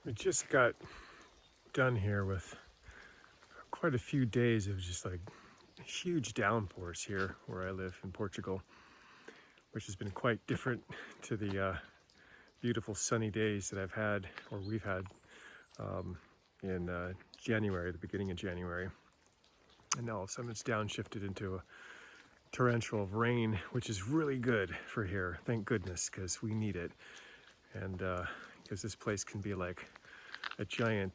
We just got done here with quite a few days of just like huge downpours here where I live in Portugal, which has been quite different to the beautiful sunny days that I've had, or we've had, in January, the beginning of January. And now all of a sudden it's downshifted into a torrential of rain, which is really good for here. Thank goodness, because we need it. And because this place can be like a giant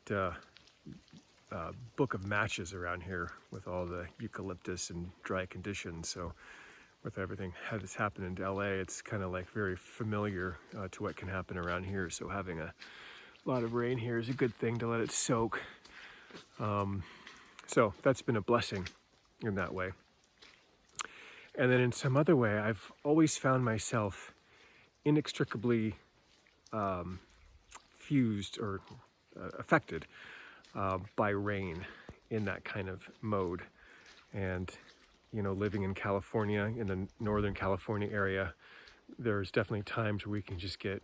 book of matches around here with all the eucalyptus and dry conditions. So with everything that's happened in LA, it's kind of like very familiar to what can happen around here. So having a lot of rain here is a good thing to let it soak. So that's been a blessing in that way. And then in some other way, I've always found myself inextricably fused or affected by rain in that kind of mode. And, you know, living in California, in the Northern California area, there's definitely times where we can just get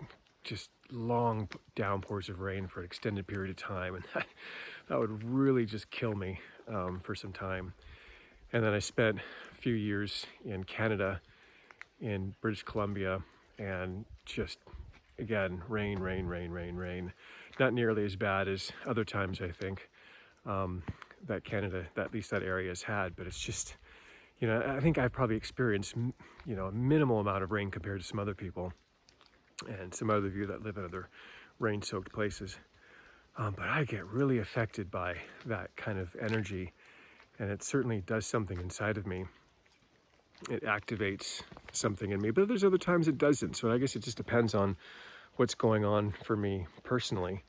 long downpours of rain for an extended period of time. And that would really just kill me for some time. And then I spent a few years in Canada, in British Columbia, and just, again, rain. Not nearly as bad as other times, I think, that Canada, at least that area has had, but it's just, you know, I think I've probably experienced, you know, a minimal amount of rain compared to some other people and some other of you that live in other rain-soaked places. But I get really affected by that kind of energy, and it certainly does something inside of me. It activates something in me, but there's other times it doesn't. So I guess it just depends on what's going on for me personally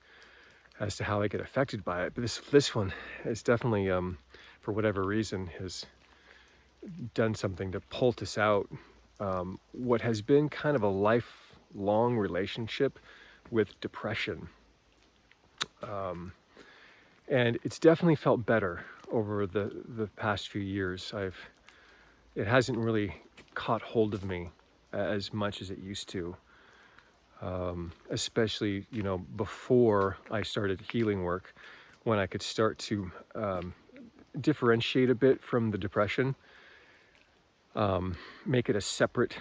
as to how I get affected by it. But this one is definitely, for whatever reason, has done something to poultice out what has been kind of a lifelong relationship with depression. And it's definitely felt better over the past few years. It hasn't really caught hold of me as much as it used to. Especially, you know, before I started healing work, when I could start to differentiate a bit from the depression, make it a separate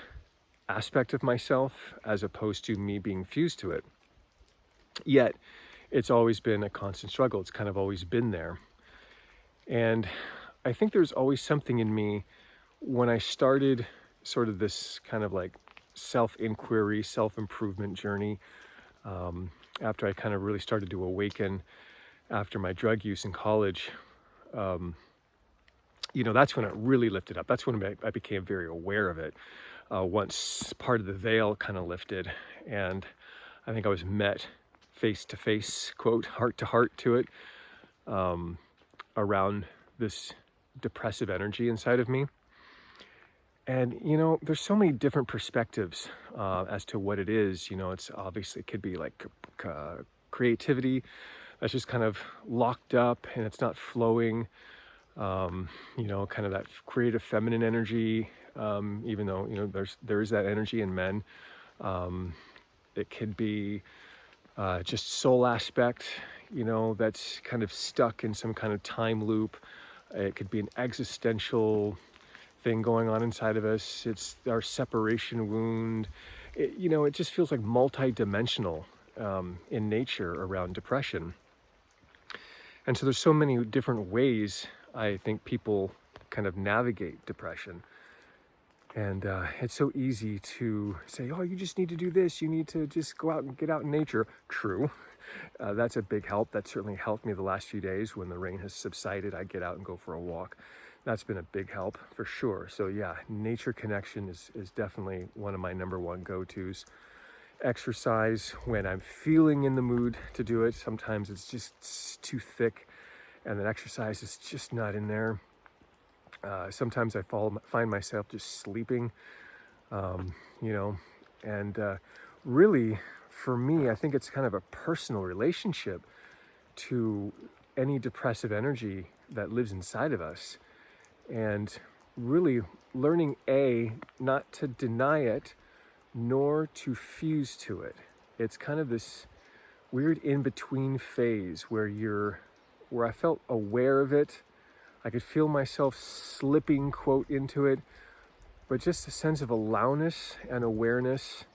aspect of myself as opposed to me being fused to it. Yet, it's always been a constant struggle. It's kind of always been there. And I think there's always something in me when I started sort of this kind of like self-inquiry, self-improvement journey, after I kind of really started to awaken after my drug use in college, you know, that's when it really lifted up. That's when I became very aware of it. Once part of the veil kind of lifted, and I think I was met face to face, quote, heart to heart to it, around this depressive energy inside of me. And, you know, there's so many different perspectives as to what it is. You know, it's obviously, it could be like creativity that's just kind of locked up and it's not flowing. You know, kind of that creative feminine energy, even though, you know, there is that energy in men. It could be just soul aspect, you know, that's kind of stuck in some kind of time loop. It could be an existential thing going on inside of us. It's our separation wound. You know, it just feels like multi-dimensional in nature around depression. And so there's so many different ways I think people kind of navigate depression. And it's so easy to say, oh, you just need to do this. You need to just go out and get out in nature. True. That's a big help. That certainly helped me the last few days when the rain has subsided. I get out and go for a walk. That's been a big help for sure. So yeah, nature connection is definitely one of my number one go-tos. Exercise when I'm feeling in the mood to do it. Sometimes it's just too thick and then exercise is just not in there. Sometimes I find myself just sleeping, you know, and really for me, I think it's kind of a personal relationship to any depressive energy that lives inside of us. And really learning not to deny it, nor to fuse to it. It's kind of this weird in-between phase where I felt aware of it. I could feel myself slipping, quote, into it, but just a sense of allowness and awareness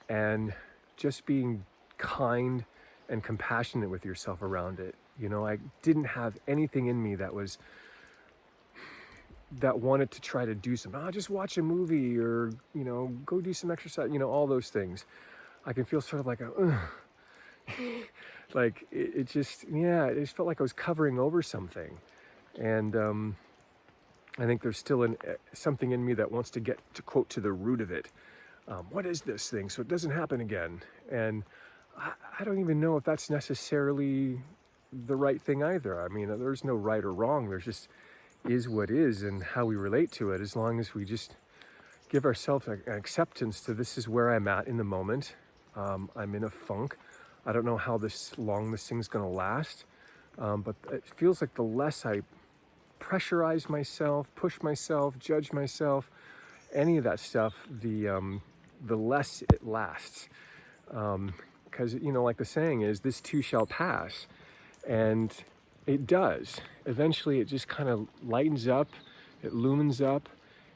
and just being kind and compassionate with yourself around it. I didn't have anything in me that wanted to try to do something. Just watch a movie or, go do some exercise, all those things. I can feel sort of like like it just, yeah, it just felt like I was covering over something. And I think there's still something in me that wants to get to, quote, to the root of it. What is this thing? So it doesn't happen again. And I don't even know if that's necessarily the right thing either. I mean, there's no right or wrong. There's just is what is and how we relate to it, as long as we just give ourselves an acceptance to this is where I'm at in the moment. I'm in a funk. I don't know how long this thing's gonna last, but it feels like the less I pressurize myself, push myself, judge myself, any of that stuff, the less it lasts. Because, like the saying is, this too shall pass. And it does. Eventually, it just kind of lightens up, it lumens up,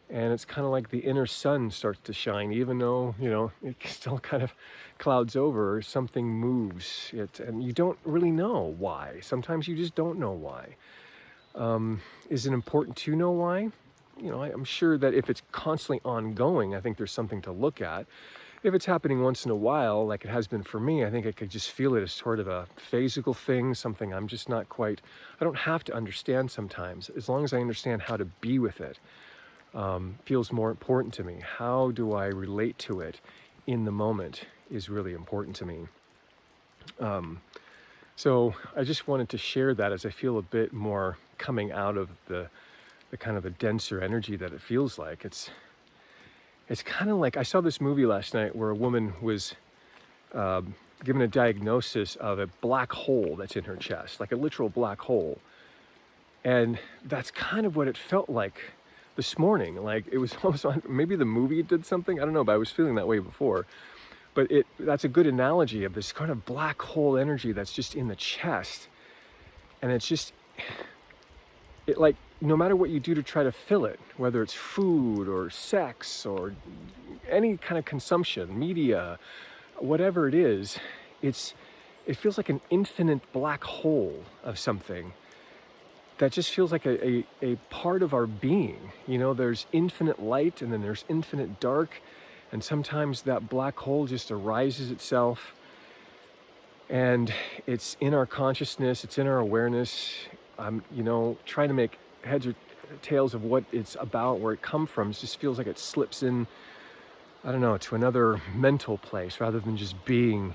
and it's kind of like the inner sun starts to shine, even though, it still kind of clouds over, something moves it, and you don't really know why. Sometimes you just don't know why. Is it important to know why? I'm sure that if it's constantly ongoing, I think there's something to look at. If it's happening once in a while, like it has been for me, I think I could just feel it as sort of a phasical thing, something I'm just not quite, I don't have to understand sometimes. As long as I understand how to be with it, feels more important to me. How do I relate to it in the moment is really important to me. So I just wanted to share that as I feel a bit more coming out of the kind of a denser energy that it feels like. It's kind of like, I saw this movie last night where a woman was given a diagnosis of a black hole that's in her chest, like a literal black hole. And that's kind of what it felt like this morning. Like it was almost, maybe the movie did something, I don't know, but I was feeling that way before. But that's a good analogy of this kind of black hole energy that's just in the chest. And it's just, like, no matter what you do to try to fill it, whether it's food or sex or any kind of consumption, media, whatever it is, it feels like an infinite black hole of something that just feels like a part of our being. There's infinite light and then there's infinite dark. And sometimes that black hole just arises itself, and it's in our consciousness, it's in our awareness. I'm, trying to make heads or tails of what it's about, where it comes from. It just feels like it slips in, I don't know, to another mental place rather than just being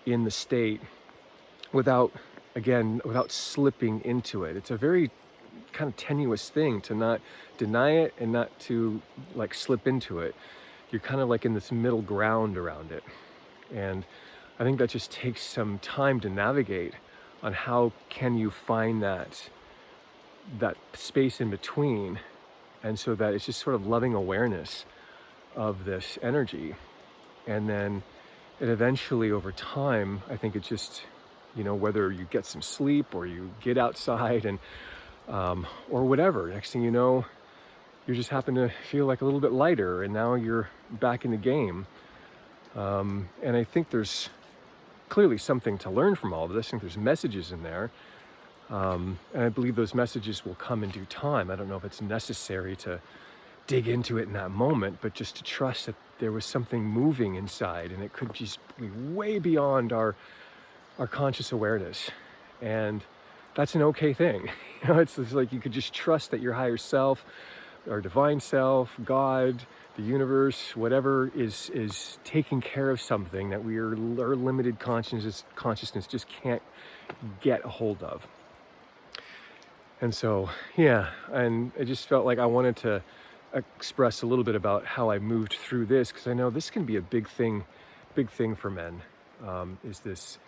in the state without slipping into it. It's a very kind of tenuous thing to not deny it and not to like slip into it. You're kind of like in this middle ground around it. And I think that just takes some time to navigate on how can you find that space in between. And so that it's just sort of loving awareness of this energy. And then it eventually over time, I think it just, whether you get some sleep or you get outside and, or whatever, next thing you know, you just happen to feel like a little bit lighter, and now you're back in the game. And I think there's clearly something to learn from all of this. I think there's messages in there. And I believe those messages will come in due time. I don't know if it's necessary to dig into it in that moment, but just to trust that there was something moving inside, and it could just be way beyond our conscious awareness. And that's an okay thing. It's like you could just trust that your higher self, our divine self, God, the universe, whatever is taking care of something that our limited consciousness just can't get a hold of. And so, yeah, and I just felt like I wanted to express a little bit about how I moved through this, because I know this can be a big thing for men, is this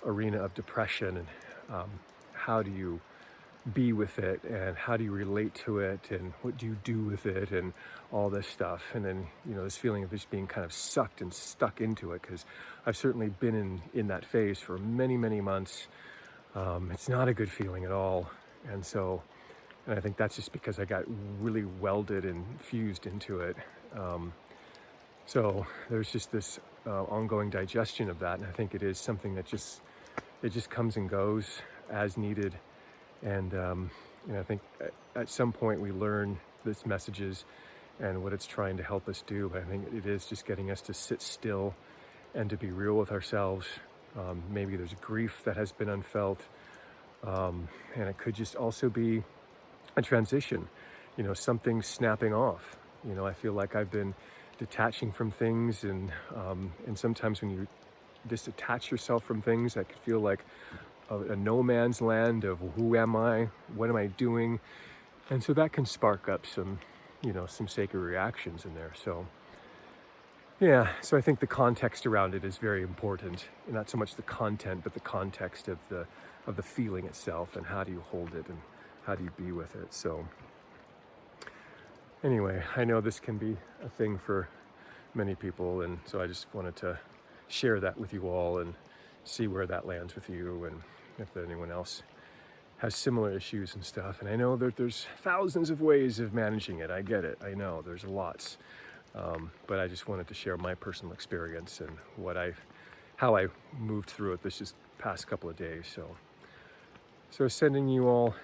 arena of depression, and how do you be with it, and how do you relate to it, and what do you do with it, and all this stuff. And then, this feeling of just being kind of sucked and stuck into it, because I've certainly been in that phase for many, many months. It's not a good feeling at all. And I think that's just because I got really welded and fused into it. So there's just this ongoing digestion of that, and I think it is something that it just comes and goes as needed. And I think at some point we learn its messages and what it's trying to help us do. But I think it is just getting us to sit still and to be real with ourselves. Maybe there's grief that has been unfelt, and it could just also be a transition, something snapping off. I feel like I've been detaching from things, and sometimes when you disattach yourself from things, that could feel like a no man's land of who am I, what am I doing, and so that can spark up some sacred reactions in there. So yeah, so I think the context around it is very important, and not so much the content, but the context of the feeling itself, and how do you hold it, and how do you be with it. So anyway, I know this can be a thing for many people, and so I just wanted to share that with you all and see where that lands with you, and if anyone else has similar issues and stuff. And I know that there's thousands of ways of managing it. I get it. I know there's lots. But I just wanted to share my personal experience and how I moved through it this just past couple of days. So sending you all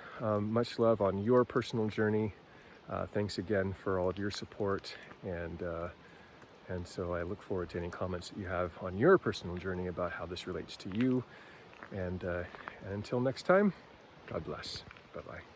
much love on your personal journey. Thanks again for all of your support, and so I look forward to any comments that you have on your personal journey about how this relates to you. And until next time, God bless. Bye-bye.